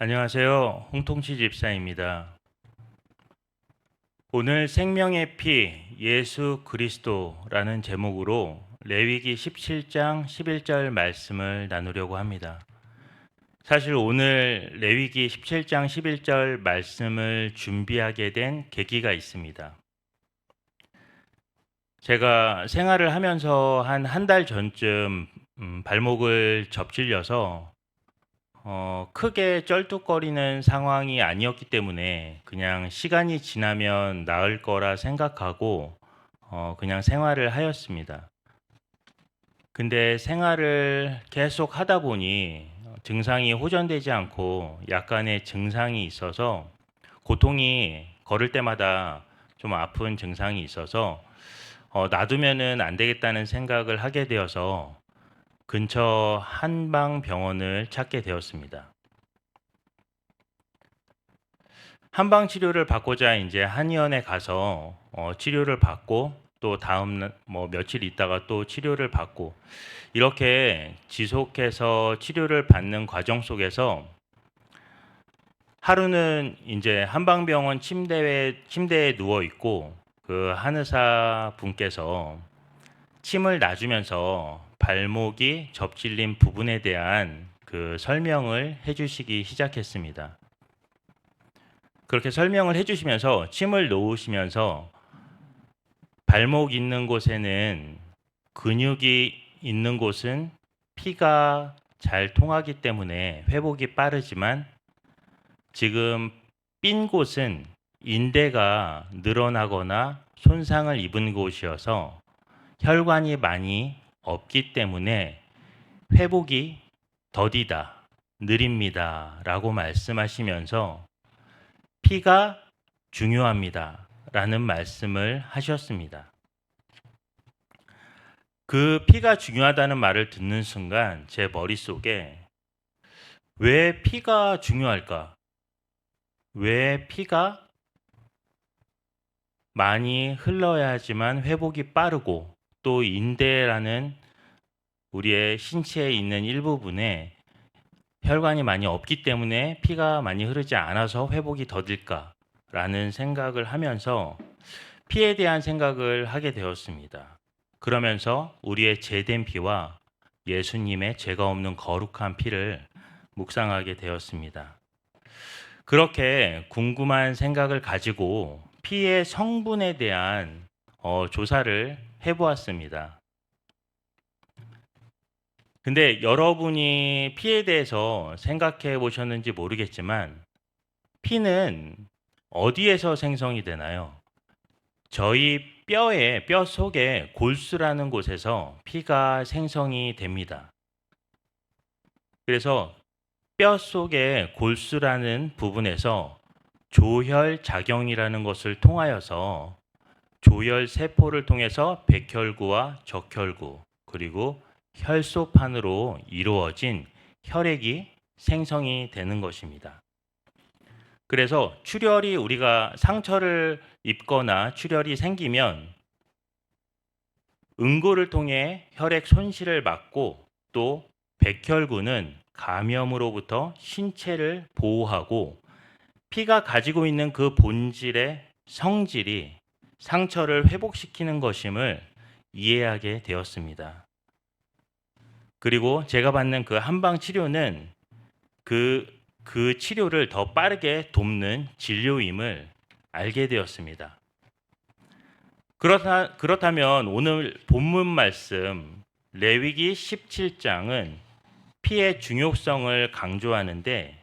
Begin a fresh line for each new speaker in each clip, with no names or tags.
안녕하세요. 홍통치 집사입니다. 오늘 생명의 피 예수 그리스도라는 제목으로 레위기 17장 11절 말씀을 나누려고 합니다. 사실 오늘 레위기 17장 11절 말씀을 준비하게 된 계기가 있습니다. 제가 생활을 하면서 한 달 전쯤 발목을 접질려서 크게 쩔뚝거리는 상황이 아니었기 때문에 그냥 시간이 지나면 나을 거라 생각하고 그냥 생활을 하였습니다. 근데 생활을 계속 하다 보니 증상이 호전되지 않고 약간의 증상이 있어서 고통이 걸을 때마다 좀 아픈 증상이 있어서 놔두면은 안 되겠다는 생각을 하게 되어서 근처 한방병원을 찾게 되었습니다. 한방 치료를 받고자 이제 한의원에 가서 치료를 받고 또 다음 며칠 있다가 또 치료를 받고 이렇게 지속해서 치료를 받는 과정 속에서 하루는 이제 한방병원 침대에 누워 있고 그 한의사 분께서 침을 놔주면서 발목이 접질린 부분에 대한 그 설명을 해주시기 시작했습니다. 그렇게 설명을 해주시면서 침을 놓으시면서 발목 있는 곳에는 근육이 있는 곳은 피가 잘 통하기 때문에 회복이 빠르지만 지금 삔 곳은 인대가 늘어나거나 손상을 입은 곳이어서 혈관이 많이 없기 때문에 회복이 더디다, 느립니다 라고 말씀하시면서 피가 중요합니다 라는 말씀을 하셨습니다. 그 피가 중요하다는 말을 듣는 순간 제 머릿속에 왜 피가 중요할까? 왜 피가 많이 흘러야지만 회복이 빠르고 또 인대라는 우리의 신체에 있는 일부분에 혈관이 많이 없기 때문에 피가 많이 흐르지 않아서 회복이 더딜까? 라는 생각을 하면서 피에 대한 생각을 하게 되었습니다. 그러면서 우리의 제된 피와 예수님의 죄가 없는 거룩한 피를 묵상하게 되었습니다. 그렇게 궁금한 생각을 가지고 피의 성분에 대한 조사를 해보았습니다. 근데 여러분이 피에 대해서 생각해 보셨는지 모르겠지만 피는 어디에서 생성이 되나요? 저희 뼈 속에 골수라는 곳에서 피가 생성이 됩니다. 그래서 뼈 속에 골수라는 부분에서 조혈작용이라는 것을 통하여서 조혈 세포를 통해서 백혈구와 적혈구 그리고 혈소판으로 이루어진 혈액이 생성이 되는 것입니다. 그래서 출혈이 우리가 상처를 입거나 출혈이 생기면 응고를 통해 혈액 손실을 막고 또 백혈구는 감염으로부터 신체를 보호하고 피가 가지고 있는 그 본질의 성질이 상처를 회복시키는 것임을 이해하게 되었습니다. 그리고 제가 받는 그 한방 치료는 그 치료를 더 빠르게 돕는 진료임을 알게 되었습니다. 그렇다면 오늘 본문 말씀 레위기 17장은 피의 중요성을 강조하는데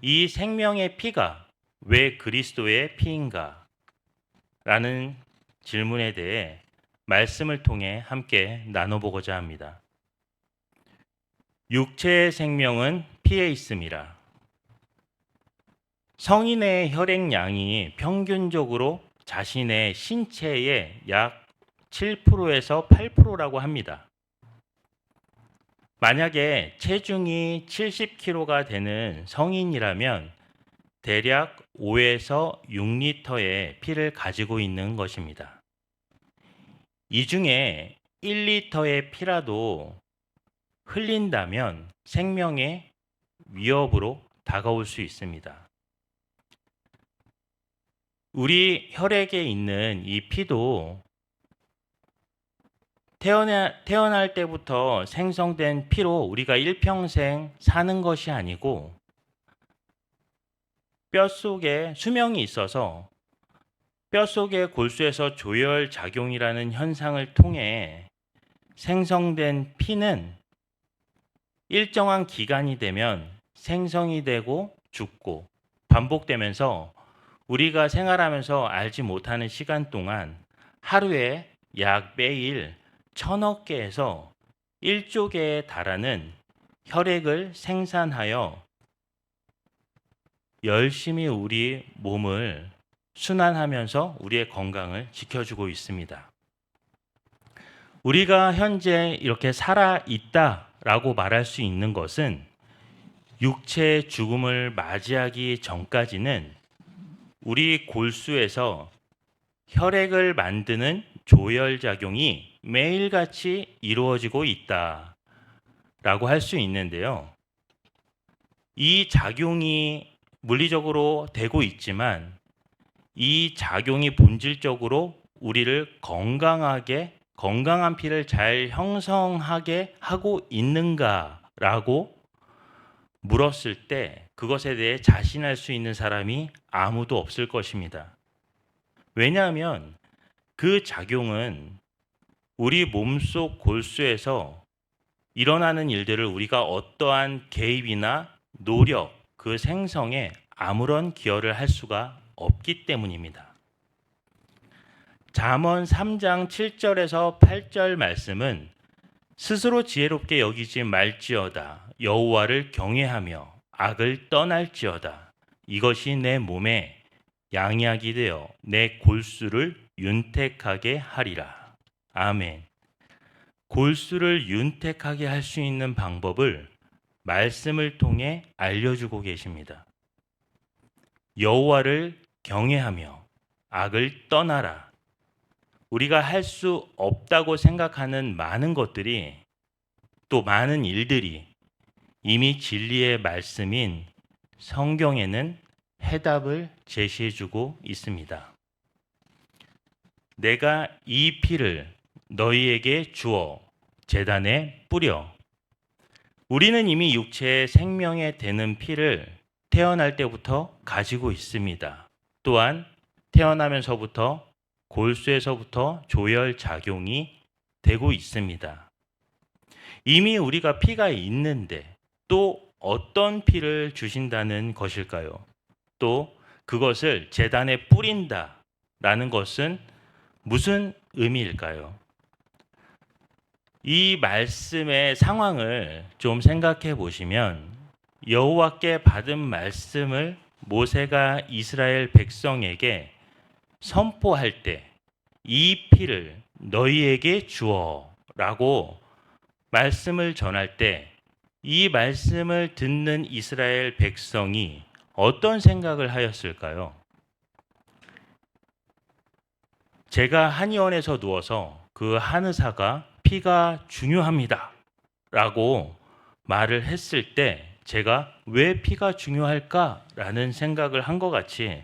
이 생명의 피가 왜 그리스도의 피인가? 라는 질문에 대해 말씀을 통해 함께 나눠보고자 합니다. 육체의 생명은 피에 있음이라. 성인의 혈액량이 평균적으로 자신의 신체의 약 7%에서 8%라고 합니다. 만약에 체중이 70kg가 되는 성인이라면 대략 5에서 6리터의 피를 가지고 있는 것입니다. 이 중에 1리터의 피라도 흘린다면 생명의 위협으로 다가올 수 있습니다. 우리 혈액에 있는 이 피도 태어날 때부터 생성된 피로 우리가 일평생 사는 것이 아니고 뼛속에 수명이 있어서 뼛속의 골수에서 조열 작용이라는 현상을 통해 생성된 피는 일정한 기간이 되면 생성이 되고 죽고 반복되면서 우리가 생활하면서 알지 못하는 시간 동안 하루에 약 매일 1000억 개에서 1조 개에 달하는 혈액을 생산하여 열심히 우리 몸을 순환하면서 우리의 건강을 지켜주고 있습니다. 우리가 현재 이렇게 살아있다라고 말할 수 있는 것은 육체의 죽음을 맞이하기 전까지는 우리 골수에서 혈액을 만드는 조열작용이 매일같이 이루어지고 있다라고 할 수 있는데요. 이 작용이 물리적으로 되고 있지만 이 작용이 본질적으로 우리를 건강한 피를 잘 형성하게 하고 있는가라고 물었을 때 그것에 대해 자신할 수 있는 사람이 아무도 없을 것입니다. 왜냐하면 그 작용은 우리 몸속 골수에서 일어나는 일들을 우리가 어떠한 개입이나 노력, 그 생성에 아무런 기여를 할 수가 없기 때문입니다. 잠언 3장 7절에서 8절 말씀은 스스로 지혜롭게 여기지 말지어다. 여호와를 경외하며 악을 떠날지어다. 이것이 내 몸에 양약이 되어 내 골수를 윤택하게 하리라. 아멘. 골수를 윤택하게 할 수 있는 방법을 말씀을 통해 알려주고 계십니다. 여호와를 경외하며 악을 떠나라. 우리가 할 수 없다고 생각하는 많은 것들이 또 많은 일들이 이미 진리의 말씀인 성경에는 해답을 제시해주고 있습니다. 내가 이 피를 너희에게 주어 제단에 뿌려. 우리는 이미 육체의 생명에 되는 피를 태어날 때부터 가지고 있습니다. 또한 태어나면서부터 골수에서부터 조열 작용이 되고 있습니다. 이미 우리가 피가 있는데 또 어떤 피를 주신다는 것일까요? 또 그것을 제단에 뿌린다라는 것은 무슨 의미일까요? 이 말씀의 상황을 좀 생각해 보시면 여호와께 받은 말씀을 모세가 이스라엘 백성에게 선포할 때 이 피를 너희에게 주어 라고 말씀을 전할 때 이 말씀을 듣는 이스라엘 백성이 어떤 생각을 하였을까요? 제가 한의원에서 누워서 그 한의사가 피가 중요합니다 라고 말을 했을 때 제가 왜 피가 중요할까라는 생각을 한 것 같이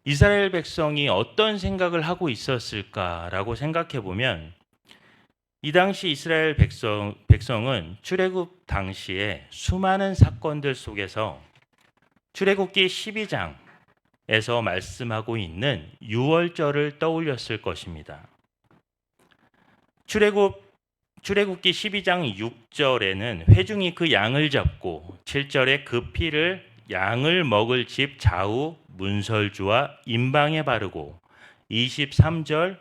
이스라엘 백성이 어떤 생각을 하고 있었을까라고 생각해 보면 이 당시 이스라엘 백성은 출애굽 당시에 수많은 사건들 속에서 출애굽기 12장에서 말씀하고 있는 유월절을 떠올렸을 것입니다. 출애굽기 12장 6절에는 회중이 그 양을 잡고 7절에 그 피를 양을 먹을 집 좌우 문설주와 임방에 바르고 23절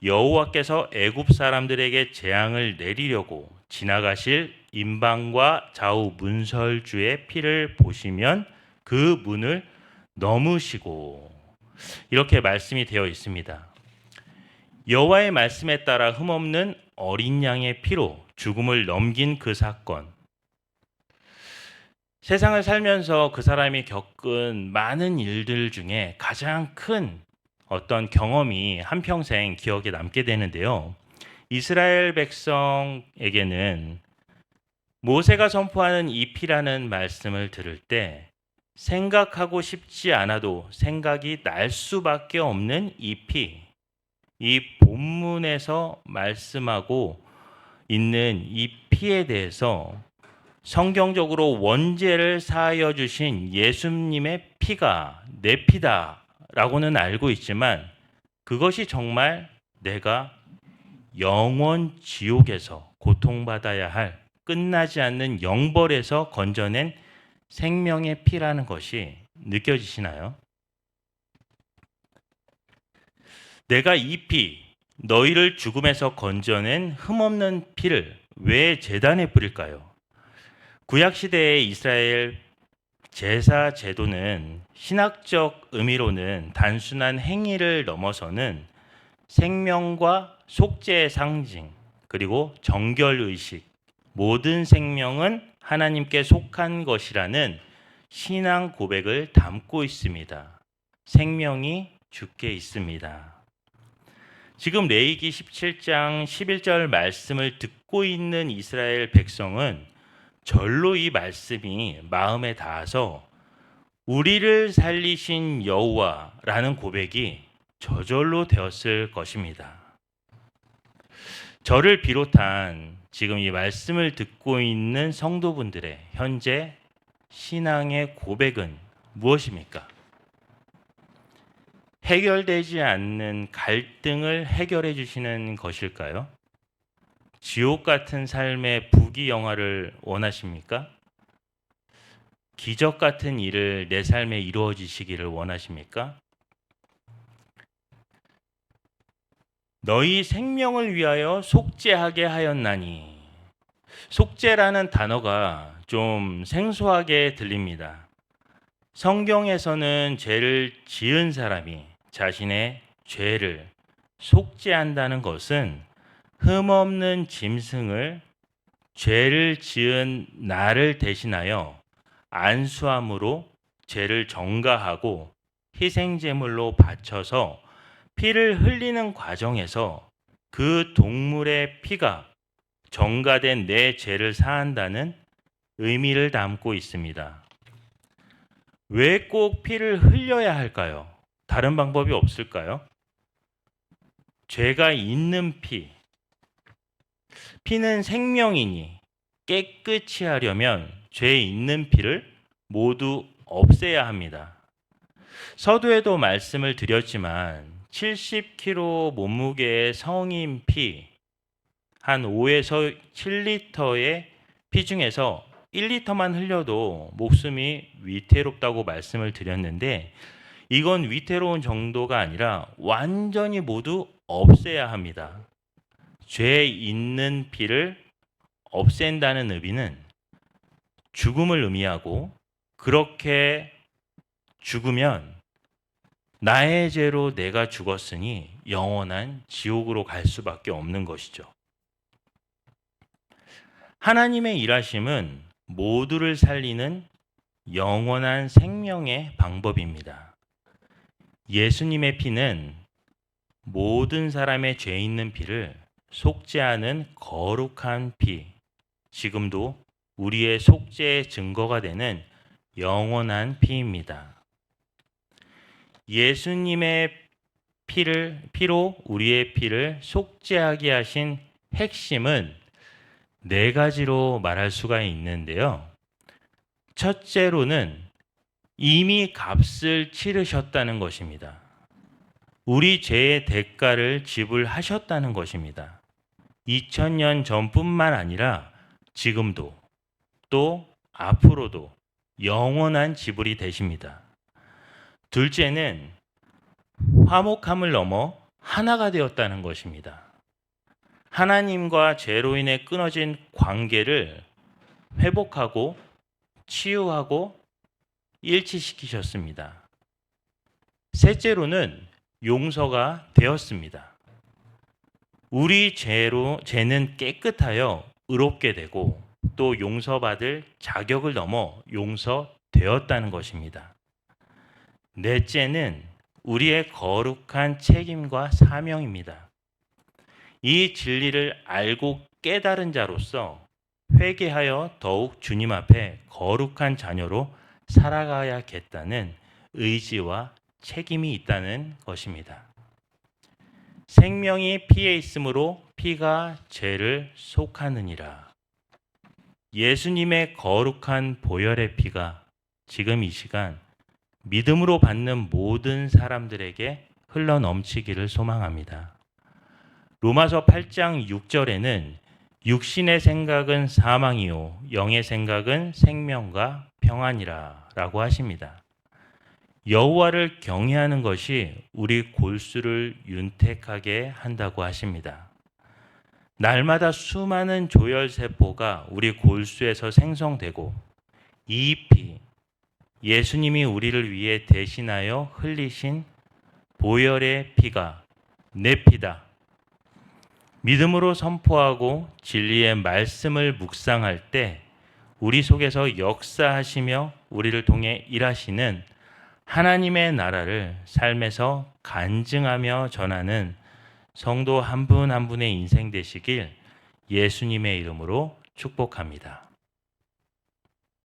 여호와께서 애굽 사람들에게 재앙을 내리려고 지나가실 임방과 좌우 문설주의 피를 보시면 그 문을 넘으시고 이렇게 말씀이 되어 있습니다. 여호와의 말씀에 따라 흠없는 어린 양의 피로 죽음을 넘긴 그 사건. 세상을 살면서 그 사람이 겪은 많은 일들 중에 가장 큰 어떤 경험이 한평생 기억에 남게 되는데요. 이스라엘 백성에게는 모세가 선포하는 이 피라는 말씀을 들을 때 생각하고 싶지 않아도 생각이 날 수밖에 없는 이 피, 이 본문에서 말씀하고 있는 이 피에 대해서 성경적으로 원죄를 사하여 주신 예수님의 피가 내 피다라고는 알고 있지만 그것이 정말 내가 영원 지옥에서 고통받아야 할 끝나지 않는 영벌에서 건져낸 생명의 피라는 것이 느껴지시나요? 내가 이 피, 너희를 죽음에서 건져낸 흠없는 피를 왜 제단에 뿌릴까요? 구약 시대의 이스라엘 제사 제도는 신학적 의미로는 단순한 행위를 넘어서는 생명과 속죄의 상징, 그리고 정결 의식, 모든 생명은 하나님께 속한 것이라는 신앙 고백을 담고 있습니다. 생명이 주께 있습니다. 지금 레위기 17장 11절 말씀을 듣고 있는 이스라엘 백성은 절로 이 말씀이 마음에 닿아서 우리를 살리신 여호와라는 고백이 저절로 되었을 것입니다. 저를 비롯한 지금 이 말씀을 듣고 있는 성도분들의 현재 신앙의 고백은 무엇입니까? 해결되지 않는 갈등을 해결해 주시는 것일까요? 지옥 같은 삶의 부귀영화를 원하십니까? 기적 같은 일을 내 삶에 이루어지시기를 원하십니까? 너희 생명을 위하여 속죄하게 하였나니. 속죄라는 단어가 좀 생소하게 들립니다. 성경에서는 죄를 지은 사람이 자신의 죄를 속죄한다는 것은 흠없는 짐승을 죄를 지은 나를 대신하여 안수함으로 죄를 정가하고 희생제물로 바쳐서 피를 흘리는 과정에서 그 동물의 피가 정가된 내 죄를 사한다는 의미를 담고 있습니다. 왜 꼭 피를 흘려야 할까요? 다른 방법이 없을까요? 죄가 있는 피, 피는 생명이니 깨끗이 하려면 죄 있는 피를 모두 없애야 합니다. 서두에도 말씀을 드렸지만 70kg 몸무게의 성인 피, 한 5에서 7리터의 피 중에서 1리터만 흘려도 목숨이 위태롭다고 말씀을 드렸는데 이건 위태로운 정도가 아니라 완전히 모두 없애야 합니다. 죄 있는 피를 없앤다는 의미는 죽음을 의미하고 그렇게 죽으면 나의 죄로 내가 죽었으니 영원한 지옥으로 갈 수밖에 없는 것이죠. 하나님의 일하심은 모두를 살리는 영원한 생명의 방법입니다. 예수님의 피는 모든 사람의 죄 있는 피를 속죄하는 거룩한 피, 지금도 우리의 속죄의 증거가 되는 영원한 피입니다. 예수님의 피로 우리의 피를 속죄하게 하신 핵심은 네 가지로 말할 수가 있는데요. 첫째로는 이미 값을 치르셨다는 것입니다. 우리 죄의 대가를 지불하셨다는 것입니다. 2000년 전뿐만 아니라 지금도 또 앞으로도 영원한 지불이 되십니다. 둘째는 화목함을 넘어 하나가 되었다는 것입니다. 하나님과 죄로 인해 끊어진 관계를 회복하고 치유하고 일치시키셨습니다. 셋째로는 용서가 되었습니다. 우리 죄는 깨끗하여 의롭게 되고 또 용서받을 자격을 넘어 용서되었다는 것입니다. 넷째는 우리의 거룩한 책임과 사명입니다. 이 진리를 알고 깨달은 자로서 회개하여 더욱 주님 앞에 거룩한 자녀로 살아가야겠다는 의지와 책임이 있다는 것입니다. 생명이 피에 있으므로 피가 죄를 속하느니라. 예수님의 거룩한 보혈의 피가 지금 이 시간 믿음으로 받는 모든 사람들에게 흘러 넘치기를 소망합니다. 로마서 8장 6절에는 육신의 생각은 사망이요 영의 생각은 생명과 평안이라 라고 하십니다. 여호와를 경외하는 것이 우리 골수를 윤택하게 한다고 하십니다. 날마다 수많은 조혈세포가 우리 골수에서 생성되고 이 피, 예수님이 우리를 위해 대신하여 흘리신 보혈의 피가 내 피다. 믿음으로 선포하고 진리의 말씀을 묵상할 때 우리 속에서 역사하시며 우리를 통해 일하시는 하나님의 나라를 삶에서 간증하며 전하는 성도 한 분 한 분의 인생 되시길 예수님의 이름으로 축복합니다.